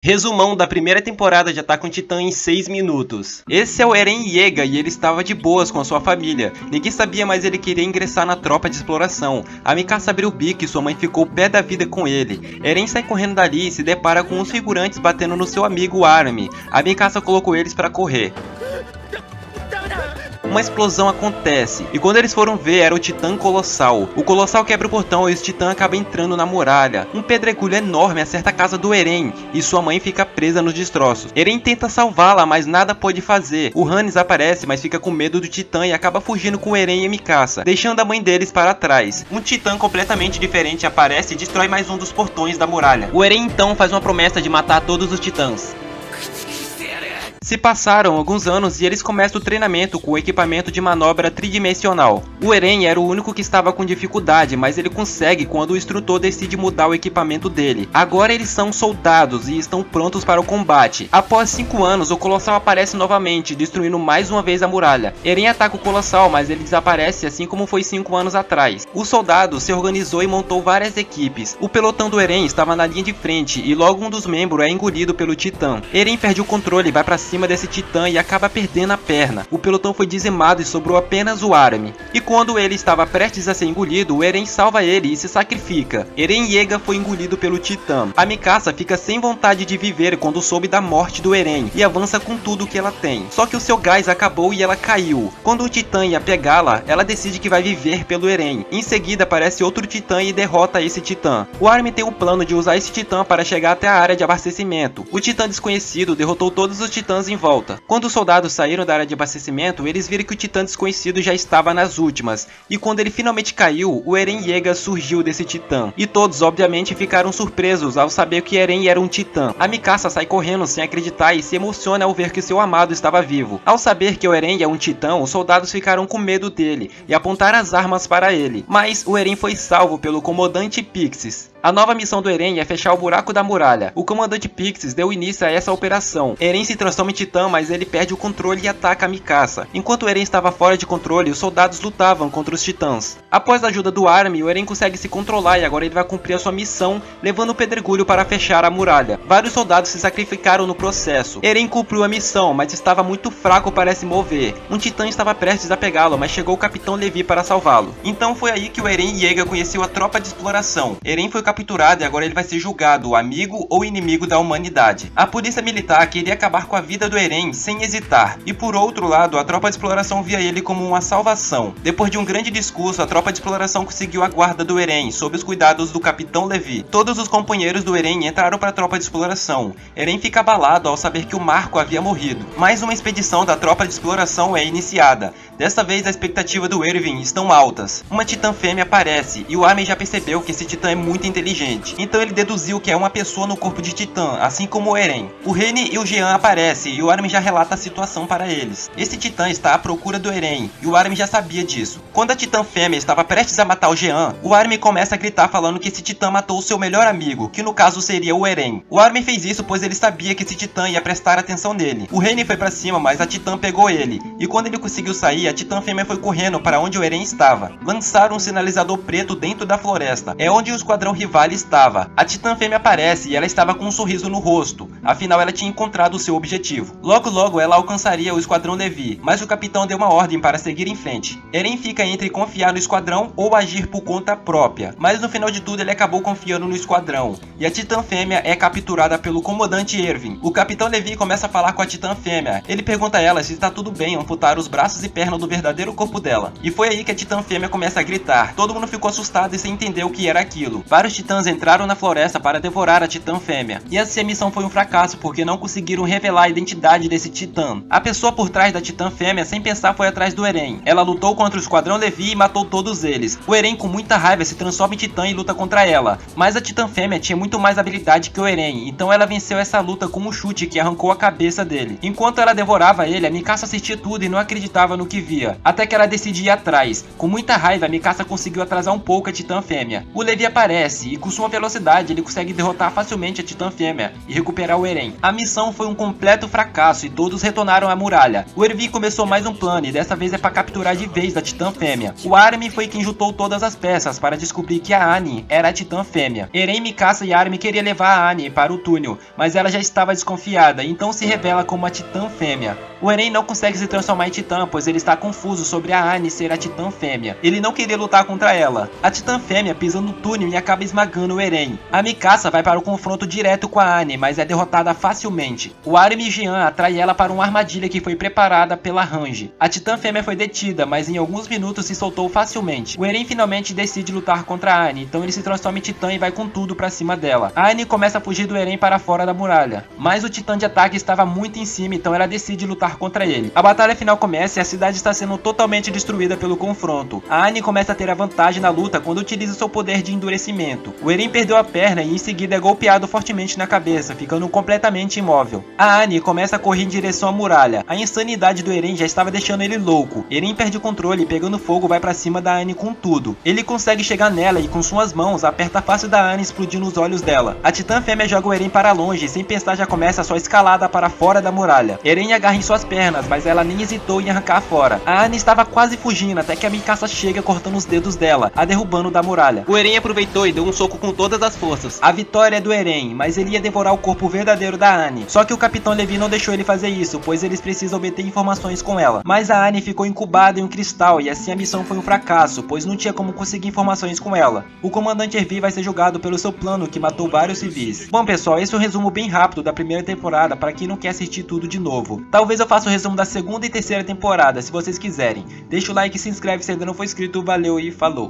Resumão da primeira temporada de Attack on Titan em 6 minutos. Esse é o Eren Yeager e ele estava de boas com a sua família. Ninguém sabia, mas ele queria ingressar na tropa de exploração. A Mikasa abriu o bico e sua mãe ficou pé da vida com ele. Eren sai correndo dali e se depara com uns figurantes batendo no seu amigo Armin. A Mikasa colocou eles para correr. Uma explosão acontece, e quando eles foram ver era o Titã Colossal. O Colossal quebra o portão e o Titã acaba entrando na muralha. Um pedregulho enorme acerta a casa do Eren, e sua mãe fica presa nos destroços. Eren tenta salvá-la, mas nada pode fazer. O Hannes aparece, mas fica com medo do Titã e acaba fugindo com Eren e Mikasa, deixando a mãe deles para trás. Um Titã completamente diferente aparece e destrói mais um dos portões da muralha. O Eren então faz uma promessa de matar todos os Titãs. Se passaram alguns anos e eles começam o treinamento com o equipamento de manobra tridimensional. O Eren era o único que estava com dificuldade, mas ele consegue quando o instrutor decide mudar o equipamento dele. Agora eles são soldados e estão prontos para o combate. Após 5 anos, o Colossal aparece novamente, destruindo mais uma vez a muralha. Eren ataca o Colossal, mas ele desaparece assim como foi 5 anos atrás. O soldado se organizou e montou várias equipes. O pelotão do Eren estava na linha de frente e logo um dos membros é engolido pelo Titã. Eren perde o controle e vai para cima desse Titã e acaba perdendo a perna. O pelotão foi dizimado e sobrou apenas o Armin. E quando ele estava prestes a ser engolido, o Eren salva ele e se sacrifica. Eren Yeager foi engolido pelo Titã. A Mikasa fica sem vontade de viver quando soube da morte do Eren e avança com tudo que ela tem. Só que o seu gás acabou e ela caiu. Quando o Titã ia pegá-la, ela decide que vai viver pelo Eren. Em seguida aparece outro Titã e derrota esse Titã. O Armin tem o plano de usar esse Titã para chegar até a área de abastecimento. O Titã desconhecido derrotou todos os Titãs em volta. Quando os soldados saíram da área de abastecimento, eles viram que o Titã desconhecido já estava nas últimas. E quando ele finalmente caiu, o Eren Yeager surgiu desse Titã. E todos obviamente ficaram surpresos ao saber que Eren era um Titã. A Mikasa sai correndo sem acreditar e se emociona ao ver que seu amado estava vivo. Ao saber que o Eren é um Titã, os soldados ficaram com medo dele e apontaram as armas para ele. Mas o Eren foi salvo pelo comandante Pixis. A nova missão do Eren é fechar o buraco da muralha. O comandante Pixis deu início a essa operação. Eren se transforma em Titã, mas ele perde o controle e ataca a Mikasa. Enquanto o Eren estava fora de controle, os soldados lutavam contra os Titãs. Após a ajuda do Armin, o Eren consegue se controlar e agora ele vai cumprir a sua missão, levando o pedregulho para fechar a muralha. Vários soldados se sacrificaram no processo. Eren cumpriu a missão, mas estava muito fraco para se mover. Um Titã estava prestes a pegá-lo, mas chegou o Capitão Levi para salvá-lo. Então foi aí que o Eren Yeager conheceu a tropa de exploração. Eren foi capturado e agora ele vai ser julgado, amigo ou inimigo da humanidade. A polícia militar queria acabar com a vida do Eren sem hesitar, e por outro lado, a tropa de exploração via ele como uma salvação. Depois de um grande discurso, a tropa de exploração conseguiu a guarda do Eren, sob os cuidados do Capitão Levi. Todos os companheiros do Eren entraram para a tropa de exploração. Eren fica abalado ao saber que o Marco havia morrido. Mais uma expedição da tropa de exploração é iniciada. Desta vez, a expectativa do Erwin estão altas. Uma Titã fêmea aparece, e o Armin já percebeu que esse Titã é muito inteligente. Então ele deduziu que é uma pessoa no corpo de Titã, assim como o Eren. O Rene e o Jean aparecem, e o Armin já relata a situação para eles. Esse Titã está à procura do Eren, e o Armin já sabia disso. Quando a Titã fêmea estava prestes a matar o Jean, o Armin começa a gritar falando que esse Titã matou o seu melhor amigo, que no caso seria o Eren. O Armin fez isso pois ele sabia que esse Titã ia prestar atenção nele. O Rene foi para cima, mas a Titã pegou ele, e quando ele conseguiu sair, a Titã fêmea foi correndo para onde o Eren estava. Lançaram um sinalizador preto dentro da floresta, é onde o esquadrão rival estava. A Titã fêmea aparece e ela estava com um sorriso no rosto, afinal ela tinha encontrado o seu objetivo. Logo ela alcançaria o esquadrão Levi, mas o capitão deu uma ordem para seguir em frente. Eren fica entre confiar no esquadrão ou agir por conta própria, mas no final de tudo ele acabou confiando no esquadrão, e a Titã fêmea é capturada pelo comandante Erwin. O capitão Levi começa a falar com a Titã fêmea. Ele pergunta a ela se está tudo bem amputar os braços e pernas do verdadeiro corpo dela. E foi aí que a Titã fêmea começa a gritar. Todo mundo ficou assustado e sem entender o que era aquilo. Vários Titãs entraram na floresta para devorar a Titã fêmea. E essa missão foi um fracasso porque não conseguiram revelar a identidade desse Titã. A pessoa por trás da Titã fêmea, sem pensar, foi atrás do Eren. Ela lutou contra o esquadrão Levi e matou todos eles. O Eren, com muita raiva, se transforma em Titã e luta contra ela. Mas a Titã fêmea tinha muito mais habilidade que o Eren, então ela venceu essa luta com um chute que arrancou a cabeça dele. Enquanto ela devorava ele, a Mikasa assistia tudo e não acreditava no que via, até que ela decidiu ir atrás. Com muita raiva, a Mikasa conseguiu atrasar um pouco a Titã fêmea. O Levi aparece aparece e com sua velocidade ele consegue derrotar facilmente a Titã Fêmea e recuperar o Eren. A missão foi um completo fracasso e todos retornaram à muralha. O Erwin começou mais um plano e dessa vez é para capturar de vez a Titã Fêmea. O Armin foi quem juntou todas as peças para descobrir que a Annie era a Titã Fêmea. Eren, Mikasa e Armin queriam levar a Annie para o túnel, mas ela já estava desconfiada, então se revela como a Titã Fêmea. O Eren não consegue se transformar em Titã, pois ele está confuso sobre a Annie ser a Titã Fêmea. Ele não queria lutar contra ela. A Titã Fêmea pisa no túnel e acaba esmagando o Eren. A Mikasa vai para o confronto direto com a Annie, mas é derrotada facilmente. O Armin e Jean atrai ela para uma armadilha que foi preparada pela Range. A Titã Fêmea foi detida, mas em alguns minutos se soltou facilmente. O Eren finalmente decide lutar contra a Annie, então ele se transforma em Titã e vai com tudo para cima dela. A Annie começa a fugir do Eren para fora da muralha, mas o Titã de ataque estava muito em cima, então ela decide lutar contra ele. A batalha final começa e a cidade está sendo totalmente destruída pelo confronto. A Annie começa a ter a vantagem na luta quando utiliza seu poder de endurecimento. O Eren perdeu a perna e em seguida é golpeado fortemente na cabeça, ficando completamente imóvel. A Annie começa a correr em direção à muralha. A insanidade do Eren já estava deixando ele louco. Eren perde o controle e pegando fogo vai para cima da Annie com tudo. Ele consegue chegar nela e com suas mãos aperta a face da Annie explodindo os olhos dela. A Titã Fêmea joga o Eren para longe e sem pensar já começa a sua escalada para fora da muralha. Eren agarra em suas pernas, mas ela nem hesitou em arrancar fora. A Annie estava quase fugindo até que a Mikasa chega cortando os dedos dela, a derrubando da muralha. O Eren aproveitou e deu um soco com todas as forças. A vitória é do Eren, mas ele ia devorar o corpo verdadeiro da Annie. Só que o Capitão Levi não deixou ele fazer isso, pois eles precisam obter informações com ela. Mas a Annie ficou incubada em um cristal e assim a missão foi um fracasso, pois não tinha como conseguir informações com ela. O comandante Erwin vai ser julgado pelo seu plano que matou vários civis. Bom pessoal, esse é um resumo bem rápido da primeira temporada para quem não quer assistir tudo de novo. Talvez eu faça o resumo da segunda e terceira temporada, se vocês quiserem. Deixa o like e se inscreve se ainda não for inscrito, valeu e falou!